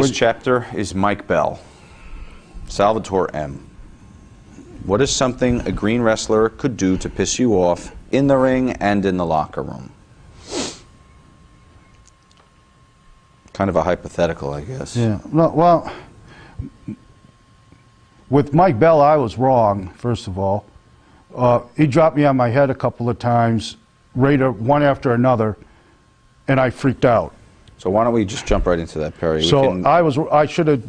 This chapter is Mike Bell, Salvatore M. What is something a green wrestler could do to piss you off in the ring and in the locker room? Kind of a hypothetical, I guess. Yeah. No, well, with Mike Bell, I was wrong, first of all. He dropped me on my head a couple of times, one after another, and I freaked out. So why don't we just jump right into that, Perry? So I should have,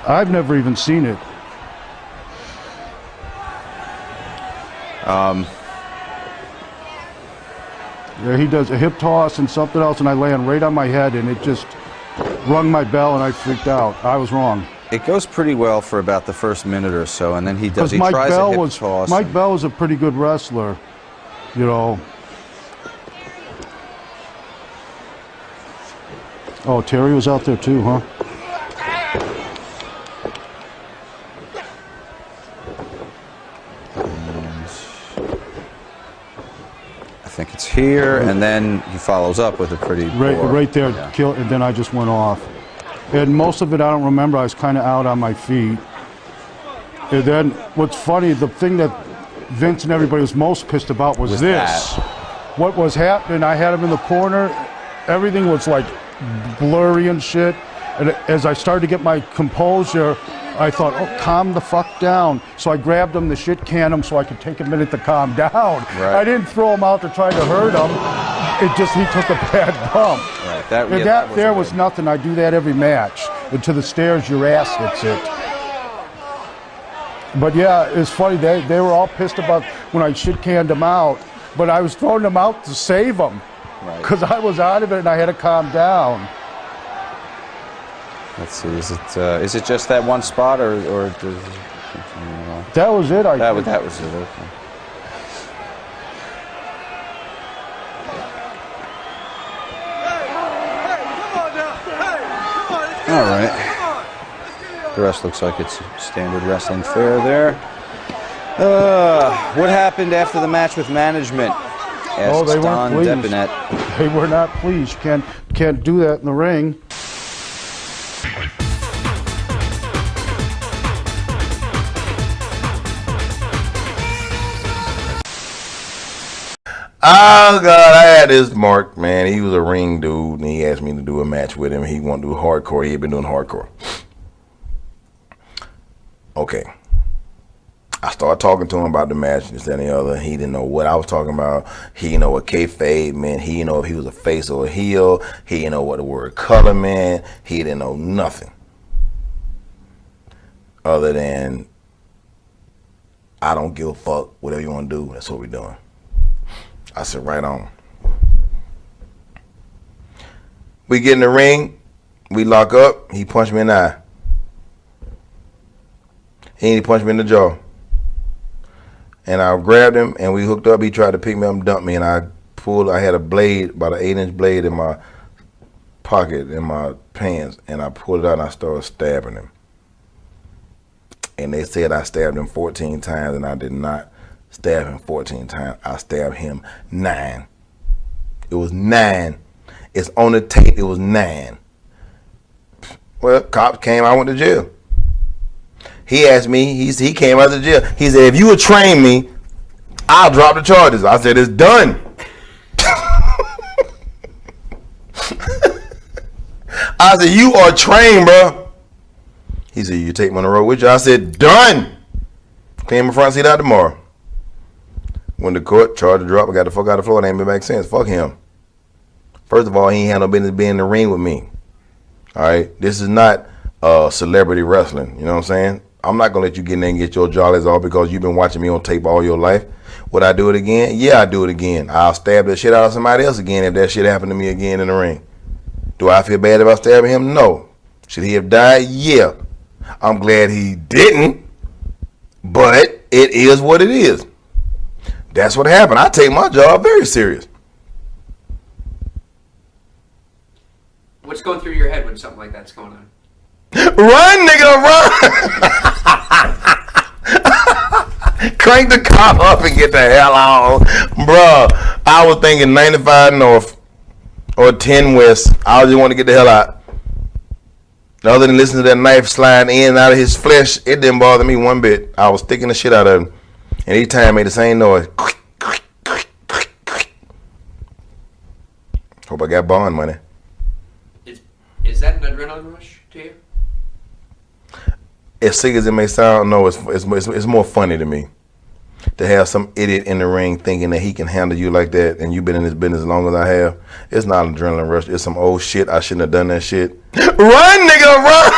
I've never even seen it. Yeah, he does a hip toss and something else, and I land right on my head, and it just rung my bell, and I freaked out. I was wrong. It goes pretty well for about the first minute or so, and then he tries a hip toss. Mike Bell was a pretty good wrestler, you know. Oh, Terry was out there too, huh? I think it's here, and then he follows up with a pretty right there, yeah. And then I just went off. And most of it I don't remember. I was kind of out on my feet. And then what's funny, the thing that Vince and everybody was most pissed about was this. What was happening, I had him in the corner. Everything was like blurry and shit. And as I started to get my composure, I thought, oh, calm the fuck down. So I grabbed him, the shit canned him, so I could take a minute to calm down. Right. I didn't throw him out to try to hurt him. It just, he took a bad bump. Right. That was nothing. I do that every match. And to the stairs, your ass hits it. But yeah, it's funny. They were all pissed about when I shit canned them out. But I was throwing them out to save them. Because I was out of it and I had to calm down. Let's see, is it just that one spot, or does that was it? That was it. Okay. All right. The rest looks like it's standard wrestling fare there. What happened after the match with management? Asks they weren't pleased. They were not pleased. Can't do that in the ring. Oh, God, I had this Mark, man. He was a ring dude, and he asked me to do a match with him. He wanted to do hardcore. He had been doing hardcore. Okay. I started talking to him about the match, this, that, and the other. He didn't know what I was talking about. He didn't know what kayfabe meant. He didn't know if he was a face or a heel. He didn't know what the word color meant. He didn't know nothing. Other than, I don't give a fuck. Whatever you want to do, that's what we're doing. I said, right on. We get in the ring. We lock up. He punched me in the eye. He punched me in the jaw. And I grabbed him, and we hooked up. He tried to pick me up and dump me, and I had a blade, about an 8-inch blade in my pocket, in my pants, and I pulled it out, and I started stabbing him. And they said I stabbed him 14 times, and I did not stab him 14 times. I stabbed him 9. It was 9. It's on the tape. It was 9. Well, cops came. I went to jail. He asked me. He came out of jail. He said, "If you would train me, I'll drop the charges." I said, "It's done." I said, "You are trained, bro." He said, "You take me on the road with you?" I said, "Done." Came in front seat out tomorrow. Went to court, charged to drop. I got the fuck out of the floor. It ain't been back since. Fuck him. First of all, he ain't had no business being in the ring with me. All right? This is not celebrity wrestling. You know what I'm saying? I'm not going to let you get in there and get your jollies off because you've been watching me on tape all your life. Would I do it again? Yeah, I do it again. I'll stab the shit out of somebody else again if that shit happened to me again in the ring. Do I feel bad about stabbing him? No. Should he have died? Yeah. I'm glad he didn't, but it is what it is. That's what happened. I take my job very serious. What's going through your head when something like that's going on? Run, nigga, run! Crank the cop up and get the hell out. Bruh, I was thinking 95 North or 10 West. I just want to get the hell out. Other than listening to that knife slide in and out of his flesh, it didn't bother me one bit. I was sticking the shit out of him. And each time it made the same noise. Hope I got bond money. Is that an adrenaline rush to you? As sick as it may sound, no, it's more funny to me to have some idiot in the ring thinking that he can handle you like that, and you've been in this business as long as I have. It's not an adrenaline rush. It's some old shit. I shouldn't have done that shit. Run, nigga, run!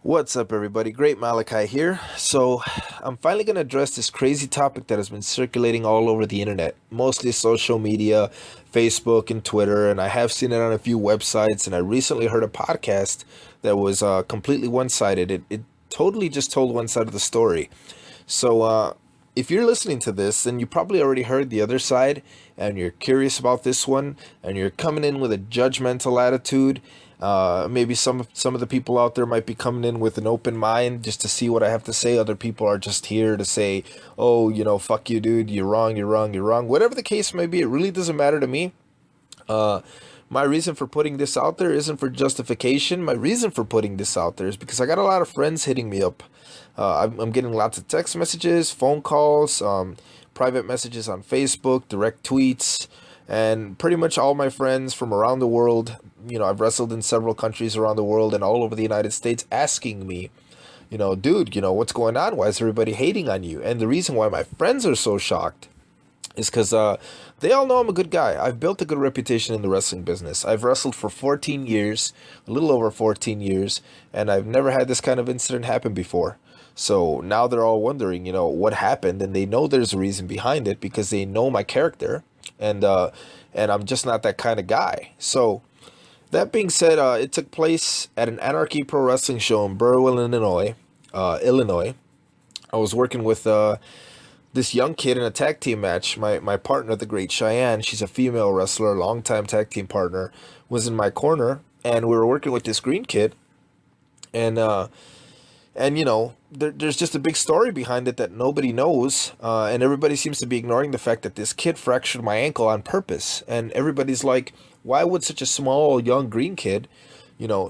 What's up, everybody? Great Malachi here. So I'm finally going to address this crazy topic that has been circulating all over the internet, mostly social media, Facebook and Twitter, and I have seen it on a few websites, and I recently heard a podcast that was completely one-sided. It totally just told one side of the story. So if you're listening to this, then you probably already heard the other side, and you're curious about this one, and you're coming in with a judgmental attitude. Maybe some of the people out there might be coming in with an open mind just to see what I have to say. Other people are just here to say, oh, fuck you, dude, you're wrong. Whatever the case may be, it really doesn't matter to me. My reason for putting this out there isn't for justification. My reason for putting this out there is because I got a lot of friends hitting me up. I'm getting lots of text messages, phone calls, private messages on Facebook, direct tweets, and pretty much all my friends from around the world. I've wrestled in several countries around the world and all over the United States, asking me, dude, what's going on? Why is everybody hating on you? And the reason why my friends are so shocked is because they all know I'm a good guy. I've built a good reputation in the wrestling business. I've wrestled for 14 years, a little over 14 years, and I've never had this kind of incident happen before. So now they're all wondering, what happened, and they know there's a reason behind it because they know my character, and I'm just not that kind of guy. So that being said, it took place at an Anarchy Pro Wrestling show in Burwell, Illinois. I was working with this young kid in a tag team match. My partner, the Great Cheyenne, she's a female wrestler, longtime tag team partner, was in my corner, and we were working with this green kid, and there's just a big story behind it that nobody knows, and everybody seems to be ignoring the fact that this kid fractured my ankle on purpose, and everybody's like, why would such a small, young green kid,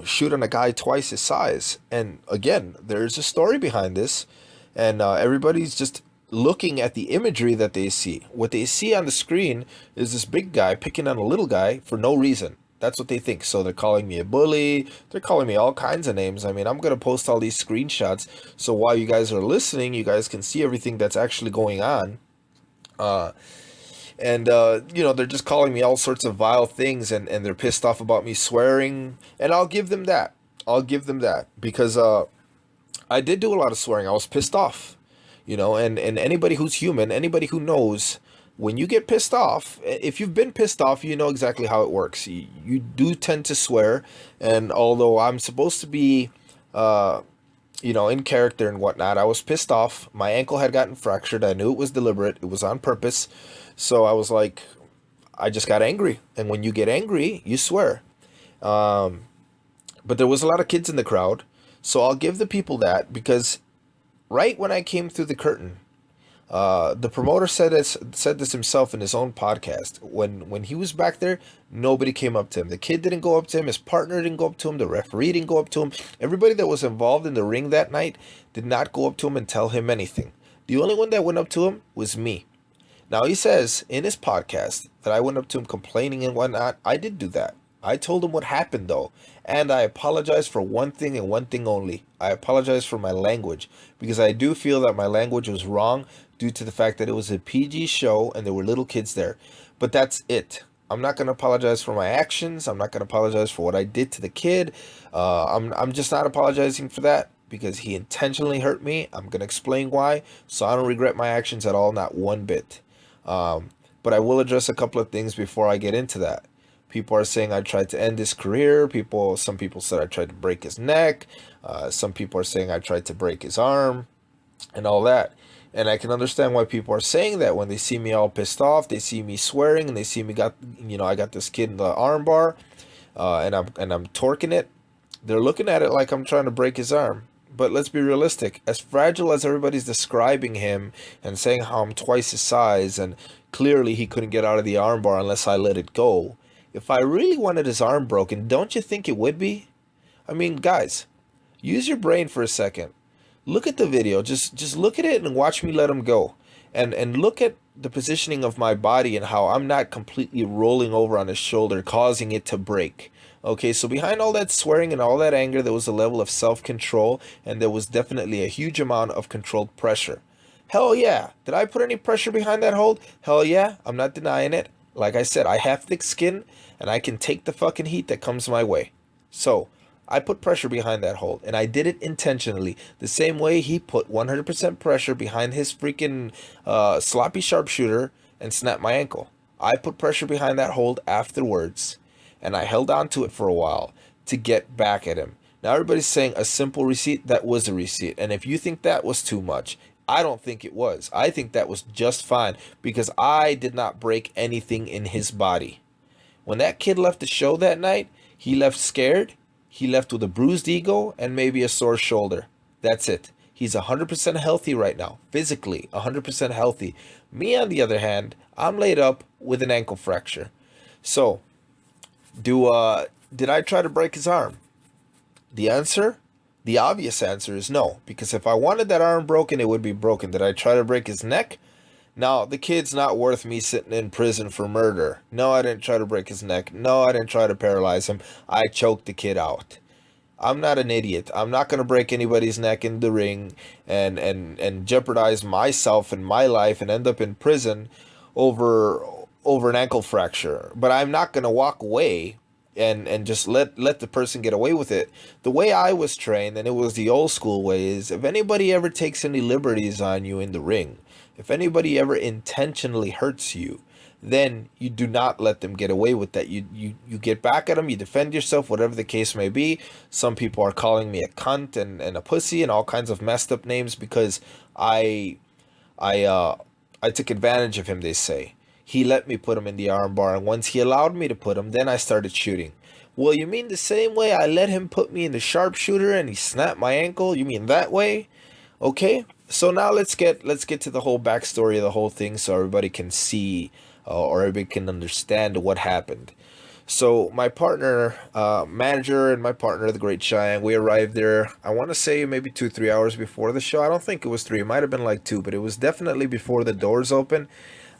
shoot on a guy twice his size? And again, there's a story behind this, and everybody's just looking at the imagery that they see. What they see on the screen is this big guy picking on a little guy for no reason. That's what they think. So they're calling me a bully. They're calling me all kinds of names. I mean, I'm going to post all these screenshots, so while you guys are listening, you guys can see everything that's actually going on. They're just calling me all sorts of vile things, and they're pissed off about me swearing, and I'll give them that. Because I did do a lot of swearing. I was pissed off, and anybody who's human, anybody who knows, when you get pissed off, if you've been pissed off, you know exactly how it works. You do tend to swear, and although I'm supposed to be, in character and whatnot, I was pissed off. My ankle had gotten fractured. I knew it was deliberate. It was on purpose. So I was like, I just got angry. And when you get angry, you swear. But there was a lot of kids in the crowd, so I'll give the people that, because right when I came through the curtain, the promoter said this himself in his own podcast. When he was back there, nobody came up to him. The kid didn't go up to him. His partner didn't go up to him. The referee didn't go up to him. Everybody that was involved in the ring that night did not go up to him and tell him anything. The only one that went up to him was me. Now, he says in his podcast that I went up to him complaining and whatnot. I did do that. I told him what happened, though, and I apologize for one thing and one thing only. I apologize for my language, because I do feel that my language was wrong due to the fact that it was a PG show and there were little kids there. But that's it. I'm not going to apologize for my actions. I'm not going to apologize for what I did to the kid. I'm just not apologizing for that, because he intentionally hurt me. I'm going to explain why, so I don't regret my actions at all, not one bit. But I will address a couple of things before I get into that. People are saying I tried to end his career. Some people said I tried to break his neck. Some people are saying I tried to break his arm and all that. And I can understand why people are saying that when they see me all pissed off. They see me swearing, and they see me I got this kid in the arm bar, and I'm torquing it. They're looking at it like I'm trying to break his arm. But let's be realistic. As fragile as everybody's describing him and saying how I'm twice his size and clearly he couldn't get out of the armbar unless I let it go. If I really wanted his arm broken, don't you think it would be? I mean, guys, use your brain for a second. Look at the video. Just look at it and watch me let him go. And look at the positioning of my body and how I'm not completely rolling over on his shoulder, causing it to break. Okay, so behind all that swearing and all that anger, there was a level of self-control, and there was definitely a huge amount of controlled pressure. Hell yeah. Did I put any pressure behind that hold? Hell yeah. I'm not denying it. Like I said, I have thick skin, and I can take the fucking heat that comes my way. So, I put pressure behind that hold, and I did it intentionally. The same way he put 100% pressure behind his freaking sloppy sharpshooter and snapped my ankle. I put pressure behind that hold afterwards, and I held on to it for a while to get back at him. Now everybody's saying a simple receipt. That was a receipt. And if you think that was too much, I don't think it was. I think that was just fine because I did not break anything in his body. When that kid left the show that night, he left scared. He left with a bruised ego and maybe a sore shoulder. That's it. He's 100% healthy right now. Physically, 100% healthy. Me, on the other hand, I'm laid up with an ankle fracture. So, did I try to break his arm? The obvious answer is no. Because if I wanted that arm broken, it would be broken. Did I try to break his neck? No, the kid's not worth me sitting in prison for murder. No, I didn't try to break his neck. No, I didn't try to paralyze him. I choked the kid out. I'm not an idiot. I'm not going to break anybody's neck in the ring and jeopardize myself and my life and end up in prison over an ankle fracture. But I'm not going to walk away and just let the person get away with it. The way I was trained, and it was the old school way, is if anybody ever takes any liberties on you in the ring, if anybody ever intentionally hurts you, then you do not let them get away with that. You get back at them, you defend yourself, whatever the case may be. Some people are calling me a cunt and a pussy and all kinds of messed up names because I took advantage of him, they say. He let me put him in the armbar, and once he allowed me to put him, then I started shooting. Well, you mean the same way I let him put me in the sharpshooter and he snapped my ankle? You mean that way? Okay, so now let's get to the whole backstory of the whole thing so everybody can see or everybody can understand what happened. So my partner, manager, and my partner, the Great Cheyenne, we arrived there, I want to say maybe 2-3 hours before the show. I don't think it was 3. It might have been like 2, but it was definitely before the doors open.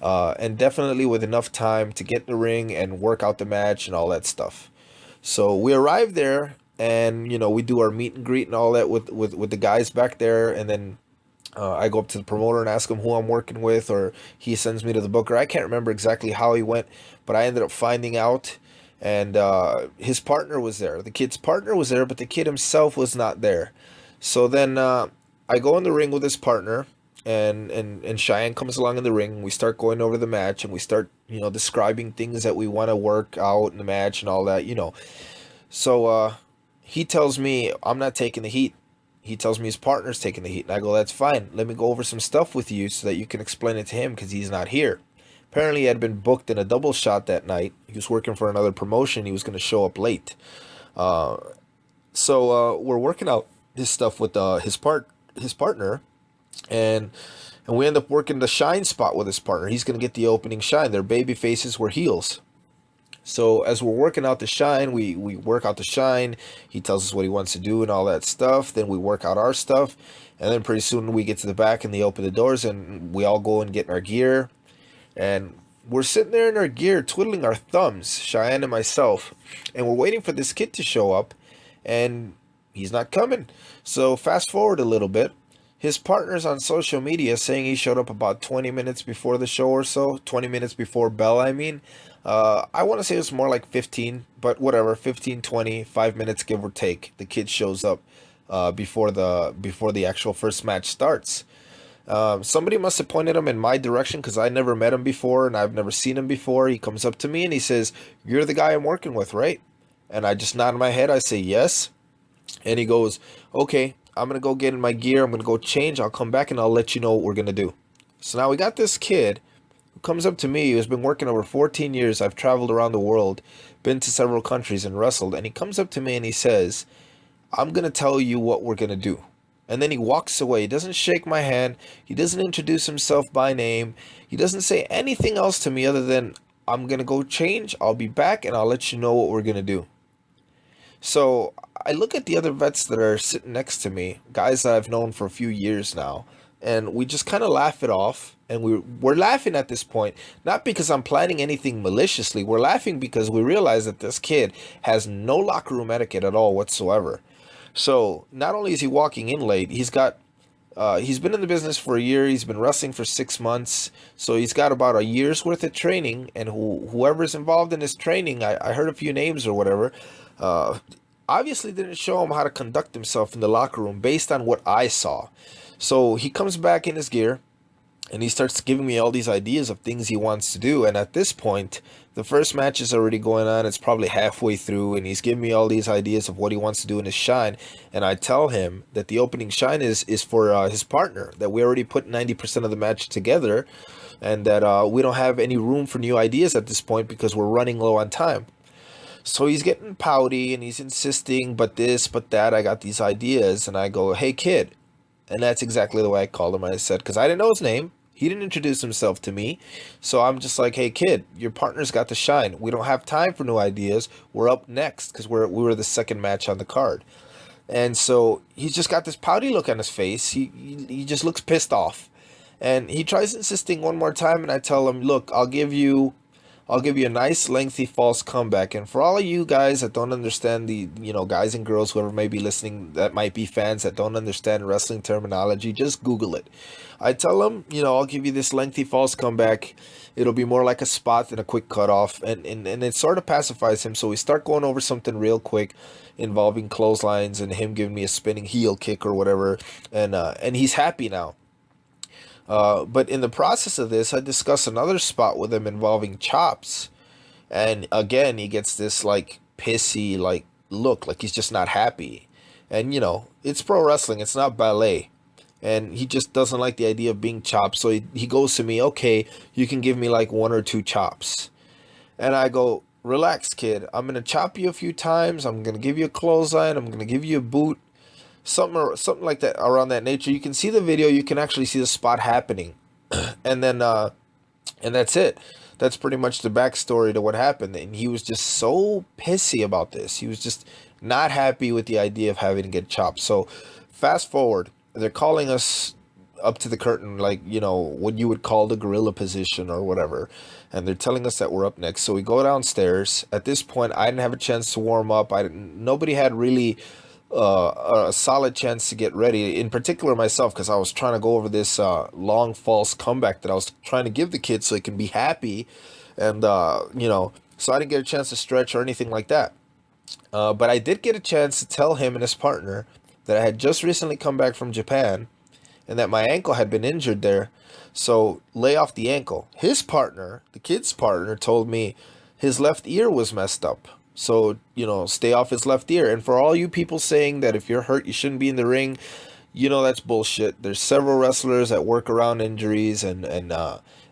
And definitely with enough time to get in the ring and work out the match and all that stuff. So we arrived there, and we do our meet and greet and all that with the guys back there, and then I go up to the promoter and ask him who I'm working with, or he sends me to the booker. I can't remember exactly how he went, but I ended up finding out, and his partner was there. The kid's partner was there, but the kid himself was not there. So then I go in the ring with his partner, and Cheyenne comes along in the ring, and we start going over the match, and we start, describing things that we want to work out in the match and all that, So he tells me I'm not taking the heat. He tells me his partner's taking the heat. And I go, that's fine. Let me go over some stuff with you so that you can explain it to him because he's not here. Apparently, he had been booked in a double shot that night. He was working for another promotion. He was going to show up late. So we're working out this stuff with his partner. And we end up working the shine spot with his partner. He's going to get the opening shine. Their baby faces were heels. So as we're working out the shine, we work out the shine. He tells us what he wants to do and all that stuff. Then we work out our stuff. And then pretty soon we get to the back and they open the doors and we all go and get in our gear. And we're sitting there in our gear, twiddling our thumbs, Cheyenne and myself. And we're waiting for this kid to show up. And he's not coming. So fast forward a little bit. His partner's on social media saying he showed up about 20 minutes before the show or so. 20 minutes before bell, I mean. I want to say it was more like 15, but whatever, 15, 20, 5 minutes give or take. The kid shows up before the actual first match starts. Somebody must have pointed him in my direction because I never met him before and I've never seen him before. He comes up to me and he says, "You're the guy I'm working with, right?" And I just nod my head. I say, "Yes." And he goes, "Okay, I'm going to go get in my gear. I'm going to go change. I'll come back and I'll let you know what we're going to do." So now we got this kid who comes up to me, who's been working over 14 years. I've traveled around the world, been to several countries and wrestled. And he comes up to me and he says, I'm going to tell you what we're going to do. And then he walks away. He doesn't shake my hand. He doesn't introduce himself by name. He doesn't say anything else to me other than, I'm going to go change. I'll be back and I'll let you know what we're going to do. So I look at the other vets that are sitting next to me, guys that I've known for a few years now, and we just kind of laugh it off. And we're laughing at this point, not because I'm planning anything maliciously. We're laughing because we realize that this kid has no locker room etiquette at all whatsoever. So not only is he walking in late, he's been in the business for a year. He's been wrestling for 6 months. So he's got about a year's worth of training. And whoever's involved in his training, I heard a few names or whatever, obviously didn't show him how to conduct himself in the locker room based on what I saw. So he comes back in his gear and he starts giving me all these ideas of things he wants to do. And at this point, the first match is already going on. It's probably halfway through, and he's giving me all these ideas of what he wants to do in his shine. And I tell him that the opening shine is for his partner, that we already put 90% of the match together, and that we don't have any room for new ideas at this point because we're running low on time. So he's getting pouty and he's insisting, but this, but that, I got these ideas. And I go, hey, kid. And that's exactly the way I called him. I said, because I didn't know his name. He didn't introduce himself to me. So I'm just like, hey, kid, your partner's got to shine. We don't have time for new ideas. We're up next because we were the second match on the card. And so he's just got this pouty look on his face. He just looks pissed off. And he tries insisting one more time. And I tell him, look, I'll give you a nice lengthy false comeback. And for all of you guys that don't understand the, guys and girls, whoever may be listening, that might be fans that don't understand wrestling terminology, just Google it. I tell them, I'll give you this lengthy false comeback. It'll be more like a spot than a quick cutoff. And it sort of pacifies him. So we start going over something real quick involving clotheslines and him giving me a spinning heel kick or whatever. And he's happy now. But in the process of this, I discuss another spot with him involving chops. And again, he gets this like pissy like look, like he's just not happy. And it's pro wrestling, it's not ballet. And he just doesn't like the idea of being chopped. So he goes to me, okay, you can give me like 1 or 2 chops. And I go, relax, kid. I'm going to chop you a few times. I'm going to give you a clothesline. I'm going to give you a boot. Something like that, around that nature. You can see the video. You can actually see the spot happening. And then, and that's it. That's pretty much the backstory to what happened. And he was just so pissy about this. He was just not happy with the idea of having to get chopped. So fast forward, they're calling us up to the curtain, like, what you would call the gorilla position or whatever. And they're telling us that we're up next. So we go downstairs. At this point, I didn't have a chance to warm up. Nobody had really a solid chance to get ready, in particular myself, because I was trying to go over this long false comeback that I was trying to give the kids so they can be happy. And, so I didn't get a chance to stretch or anything like that. But I did get a chance to tell him and his partner that I had just recently come back from Japan and that my ankle had been injured there. So lay off the ankle. His partner, the kid's partner, told me his left ear was messed up. So, stay off his left ear. And for all you people saying that if you're hurt, you shouldn't be in the ring, that's bullshit. There's several wrestlers that work around injuries and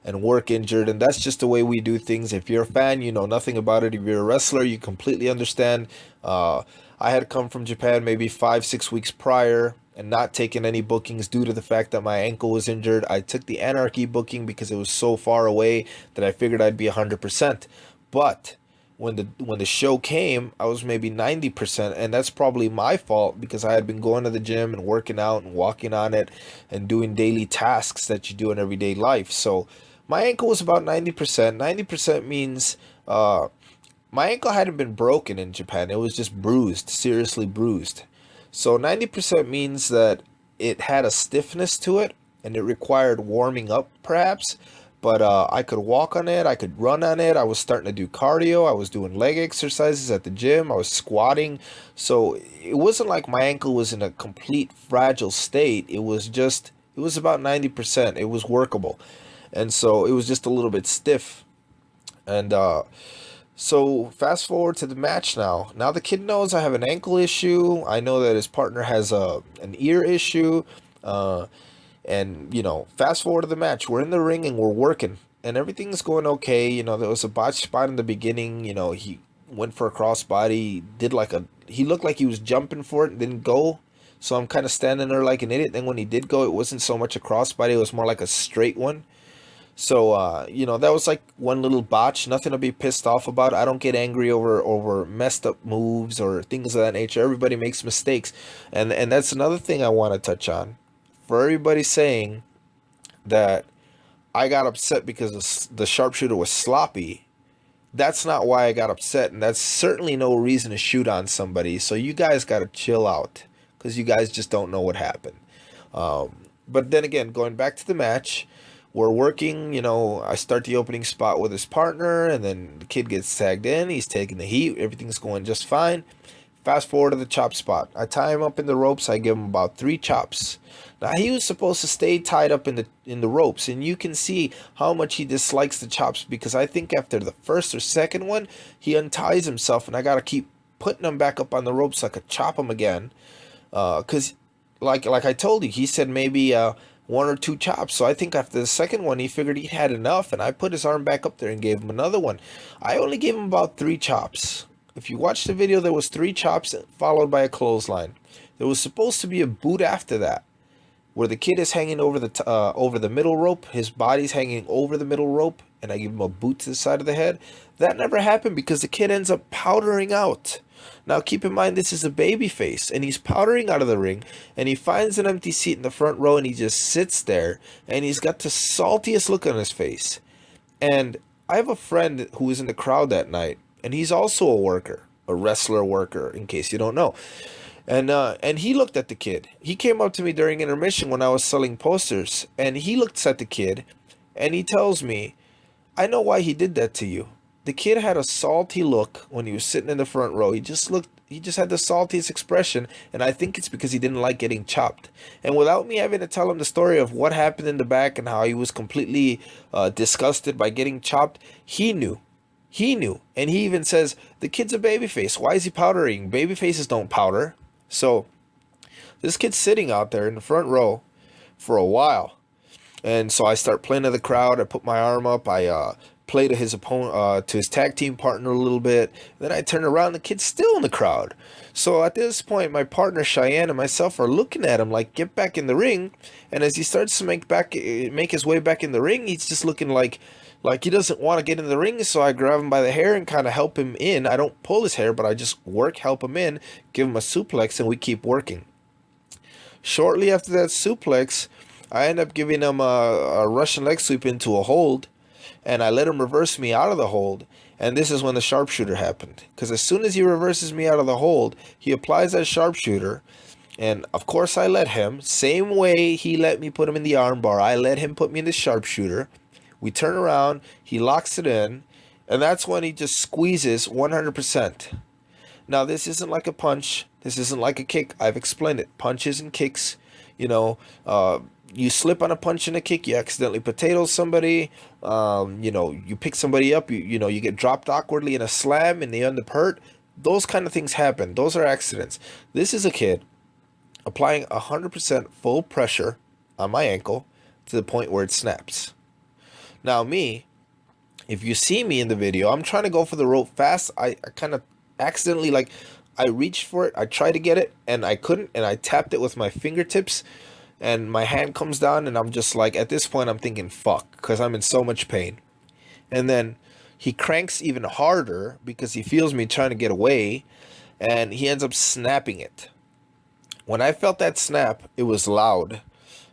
work injured. And that's just the way we do things. If you're a fan, you know nothing about it. If you're a wrestler, you completely understand. I had come from Japan maybe 5-6 weeks prior and not taken any bookings due to the fact that my ankle was injured. I took the Anarchy booking because it was so far away that I figured I'd be 100%. But when the show came, I was maybe 90%, and that's probably my fault because I had been going to the gym and working out and walking on it and doing daily tasks that you do in everyday life. So my ankle was about 90%. 90% means my ankle hadn't been broken in Japan. It was just bruised, seriously bruised. So 90% means that it had a stiffness to it and it required warming up perhaps. But I could walk on it. I could run on it. I was starting to do cardio. I was doing leg exercises at the gym. I was squatting. So it wasn't like my ankle was in a complete fragile state. It was about 90%. It was workable. And so it was just a little bit stiff. And so fast forward to the match now. Now the kid knows I have an ankle issue. I know that his partner has an ear issue. And, fast forward to the match. We're in the ring and we're working. And everything's going okay. There was a botch spot in the beginning. went for a crossbody, he looked like he was jumping for it, didn't go. So I'm kind of standing there like an idiot. Then when he did go, it wasn't so much a crossbody, it was more like a straight one. So, you know, that was like one little botch, nothing to be pissed off about. I don't get angry over messed up moves or things of that nature. Everybody makes mistakes. And that's another thing I want to touch on. For everybody saying that I got upset because the sharpshooter was sloppy, that's not why I got upset. And that's certainly no reason to shoot on somebody. So you guys got to chill out because you guys just don't know what happened. But then again, going back to the match, we're working, you know, I start the opening spot with his partner, and then the kid gets tagged in. He's taking the heat. Everything's going just fine. Fast forward to the chop spot. I tie him up in the ropes. I give him about 3 chops. Now, he was supposed to stay tied up in the ropes, and you can see how much he dislikes the chops, because I think after the first or second one, he unties himself, and I got to keep putting him back up on the ropes so I could chop him again. Because, like I told you, he said maybe 1 or 2 chops. So I think after the second one, he figured he had enough, and I put his arm back up there and gave him another one. I only gave him about 3 chops. If you watch the video, there was 3 chops followed by a clothesline. There was supposed to be a boot after that, where the kid is hanging over the middle rope. His body's hanging over the middle rope, and I give him a boot to the side of the head. That never happened because the kid ends up powdering out. Now, keep in mind, this is a baby face, and he's powdering out of the ring, and he finds an empty seat in the front row, and he just sits there, and he's got the saltiest look on his face. And I have a friend who was in the crowd that night, and he's also a worker, a wrestler worker, in case you don't know. And he looked at the kid. He came up to me during intermission when I was selling posters, and he looks at the kid, and he tells me, "I know why he did that to you." The kid had a salty look when he was sitting in the front row. He just had the saltiest expression, and I think it's because he didn't like getting chopped. And without me having to tell him the story of what happened in the back and how he was completely disgusted by getting chopped, he knew. He knew. And he even says, the kid's a babyface. Why is he powdering? Babyfaces don't powder. So this kid's sitting out there in the front row for a while. And so I start playing to the crowd. I put my arm up. I play to his opponent, to his tag team partner a little bit. Then I turn around, the kid's still in the crowd. So at this point, my partner Cheyenne and myself are looking at him like, get back in the ring. And as he starts to make his way back in the ring, he's just looking like he doesn't want to get in the ring. So I grab him by the hair and kind of help him in. I don't pull his hair, but I just help him in, give him a suplex, and we keep working. Shortly after that suplex, I end up giving him a Russian leg sweep into a hold. And I let him reverse me out of the hold. And this is when the sharpshooter happened. Because as soon as he reverses me out of the hold, he applies that sharpshooter. And of course I let him. Same way he let me put him in the armbar, I let him put me in the sharpshooter. We turn around, he locks it in. And that's when he just squeezes 100%. Now this isn't like a punch. This isn't like a kick. I've explained it. Punches and kicks, you know, you slip on a punch and a kick, you accidentally potato somebody, you know, you pick somebody up, you know, you get dropped awkwardly in a slam and they end up hurt. Those kind of things happen. Those are accidents. This is a kid applying 100% full pressure on my ankle to the point where it snaps. Now me, if you see me in the video, I'm trying to go for the rope fast. I kind of accidentally, like, I reached for it, I tried to get it, and I couldn't, and I tapped it with my fingertips. And my hand comes down, and I'm just like, at this point, I'm thinking, fuck, because I'm in so much pain. And then he cranks even harder because he feels me trying to get away, and he ends up snapping it. When I felt that snap, it was loud.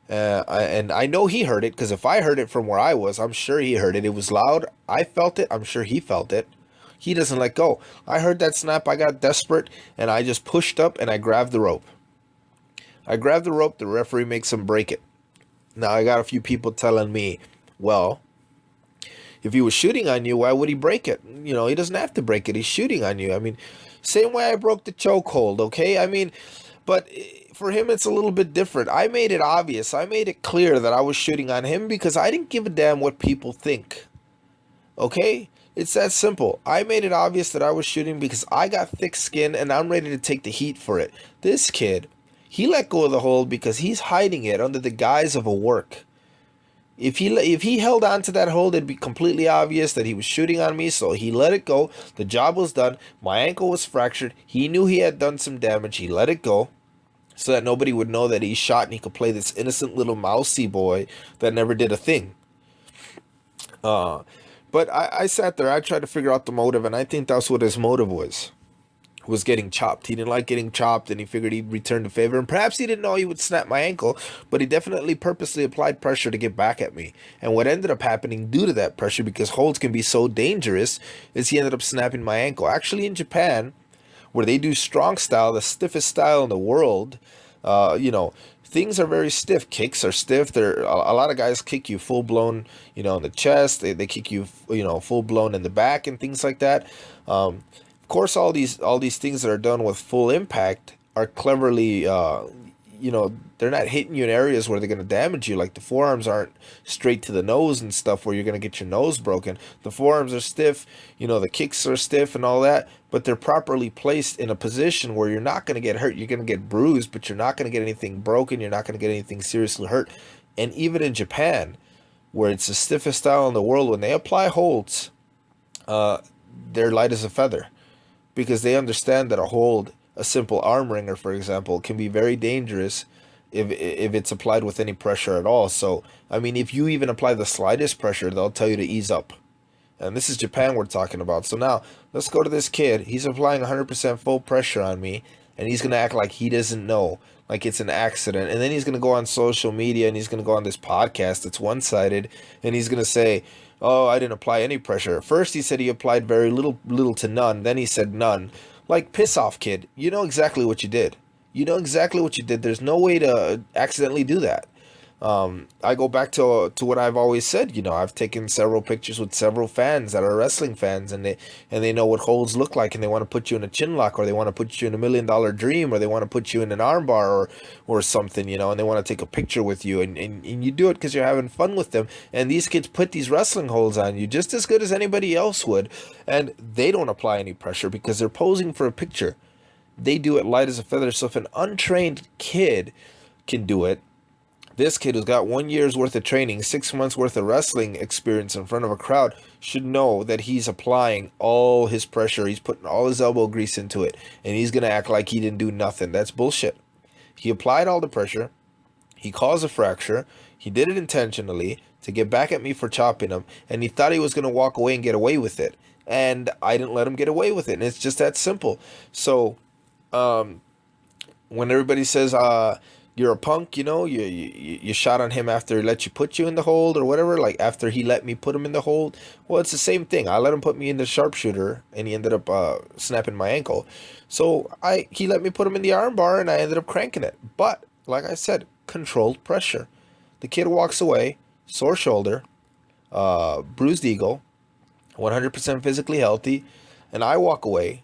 And I know he heard it, because if I heard it from where I was, I'm sure he heard it. It was loud. I felt it. I'm sure he felt it. He doesn't let go. I heard that snap. I got desperate, and I just pushed up, and I grabbed the rope. I grabbed the rope, the referee makes him break it. Now, I got a few people telling me, well, if he was shooting on you, why would he break it? You know, he doesn't have to break it. He's shooting on you. I mean, same way I broke the chokehold, okay? I mean, but for him, it's a little bit different. I made it obvious. I made it clear that I was shooting on him because I didn't give a damn what people think, okay? It's that simple. I made it obvious that I was shooting because I got thick skin and I'm ready to take the heat for it. This kid, he let go of the hold because he's hiding it under the guise of a work. If he held on to that hold, it'd be completely obvious that he was shooting on me. So he let it go. The job was done. My ankle was fractured. He knew he had done some damage. He let it go so that nobody would know that he shot and he could play this innocent little mousy boy that never did a thing. But I sat there. I tried to figure out the motive, and I think that's what his motive was getting chopped. He didn't like getting chopped, and he figured he'd return the favor. And perhaps he didn't know he would snap my ankle, but he definitely purposely applied pressure to get back at me. And what ended up happening due to that pressure, because holds can be so dangerous, is he ended up snapping my ankle. Actually, in Japan, where they do strong style, the stiffest style in the world, things are very stiff. Kicks are stiff. A lot of guys kick you full blown, in the chest. They kick you, full blown in the back and things like that. Of course, all these things that are done with full impact are cleverly, they're not hitting you in areas where they're going to damage you. Like the forearms aren't straight to the nose and stuff where you're going to get your nose broken. The forearms are stiff, the kicks are stiff and all that, but they're properly placed in a position where you're not going to get hurt. You're going to get bruised, but you're not going to get anything broken. You're not going to get anything seriously hurt. And even in Japan, where it's the stiffest style in the world, when they apply holds, they're light as a feather, because they understand that a simple arm wringer, for example, can be very dangerous if it's applied with any pressure at all. So, I mean, if you even apply the slightest pressure, they'll tell you to ease up. And this is Japan we're talking about. So now, let's go to this kid. He's applying 100% full pressure on me, and he's going to act like he doesn't know, like it's an accident. And then he's going to go on social media, and he's going to go on this podcast that's one-sided, and he's going to say, oh, I didn't apply any pressure. First, he said he applied very little to none. Then he said none. Like, piss off, kid. You know exactly what you did. You know exactly what you did. There's no way to accidentally do that. I go back to what I've always said. I've taken several pictures with several fans that are wrestling fans, and they know what holds look like, and they want to put you in a chin lock, or they want to put you in $1 million dream, or they want to put you in an armbar or something, and they want to take a picture with you, and you do it because you're having fun with them. And these kids put these wrestling holds on you just as good as anybody else would, and they don't apply any pressure because they're posing for a picture. They do it light as a feather. So if an untrained kid can do it, this kid who's got 1 year's worth of training, 6 months worth of wrestling experience in front of a crowd, should know that he's applying all his pressure. He's putting all his elbow grease into it, and he's going to act like he didn't do nothing. That's bullshit. He applied all the pressure. He caused a fracture. He did it intentionally to get back at me for chopping him, and he thought he was going to walk away and get away with it. And I didn't let him get away with it, and it's just that simple. So when everybody says, you're a punk, you shot on him after he let you put you in the hold or whatever, like after he let me put him in the hold. Well, it's the same thing. I let him put me in the sharpshooter, and he ended up snapping my ankle. So he let me put him in the arm bar, and I ended up cranking it. But like I said, controlled pressure. The kid walks away, sore shoulder, bruised eagle, 100% physically healthy, and I walk away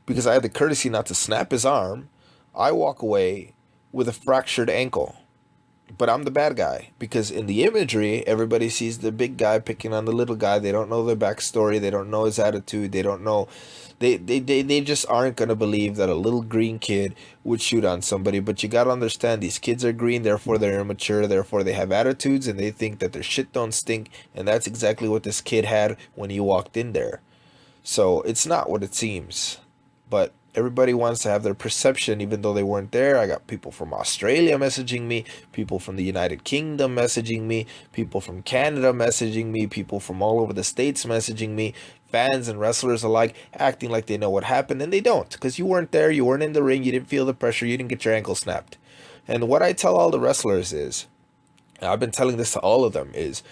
because I had the courtesy not to snap his arm. I walk away with a fractured ankle. But I'm the bad guy, because in the imagery, everybody sees the big guy picking on the little guy. They don't know their backstory. They don't know his attitude. They don't know. They just aren't going to believe that a little green kid would shoot on somebody. But you got to understand, these kids are green, therefore they're immature, therefore they have attitudes, and they think that their shit don't stink. And that's exactly what this kid had when he walked in there. So it's not what it seems. But everybody wants to have their perception, even though they weren't there. I got people from Australia messaging me, people from the United Kingdom messaging me, people from Canada messaging me, people from all over the States messaging me, fans and wrestlers alike, acting like they know what happened, and they don't, because you weren't there, you weren't in the ring, you didn't feel the pressure, you didn't get your ankle snapped. And what I tell all the wrestlers is, and I've been telling this to all of them, is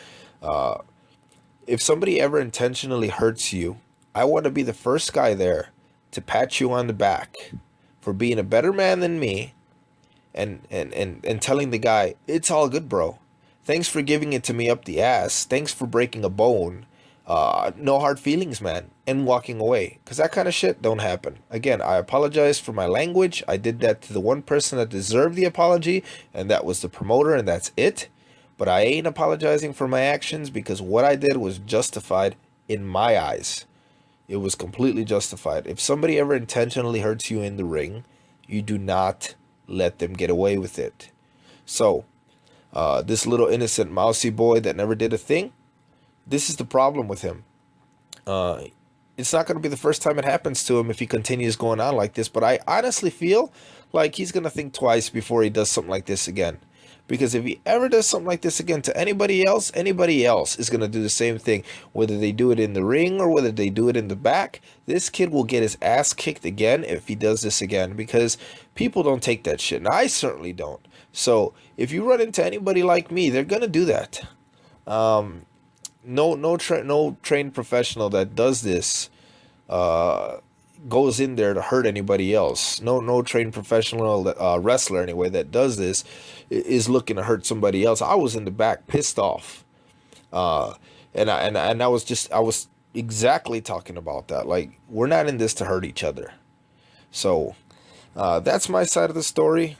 if somebody ever intentionally hurts you, I want to be the first guy there to pat you on the back for being a better man than me, and telling the guy, it's all good, bro. Thanks for giving it to me up the ass. Thanks for breaking a bone. No hard feelings, man. And walking away. Because that kind of shit don't happen. Again, I apologize for my language. I did that to the one person that deserved the apology, and that was the promoter, and that's it. But I ain't apologizing for my actions, because what I did was justified in my eyes. It was completely justified. If somebody ever intentionally hurts you in the ring, you do not let them get away with it. So, This little innocent mousy boy that never did a thing. This is the problem with him. It's not going to be the first time it happens to him if he continues going on like this. But I honestly feel like he's going to think twice before he does something like this again. Because if he ever does something like this again to anybody else is going to do the same thing. Whether they do it in the ring or whether they do it in the back, this kid will get his ass kicked again if he does this again. Because people don't take that shit. And I certainly don't. So if you run into anybody like me, they're going to do that. No trained professional that does this goes in there to hurt anybody else. No trained professional wrestler anyway that does this is looking to hurt somebody else. I was in the back pissed off, and I was exactly talking about that. Like, we're not in this to hurt each other. So that's my side of the story.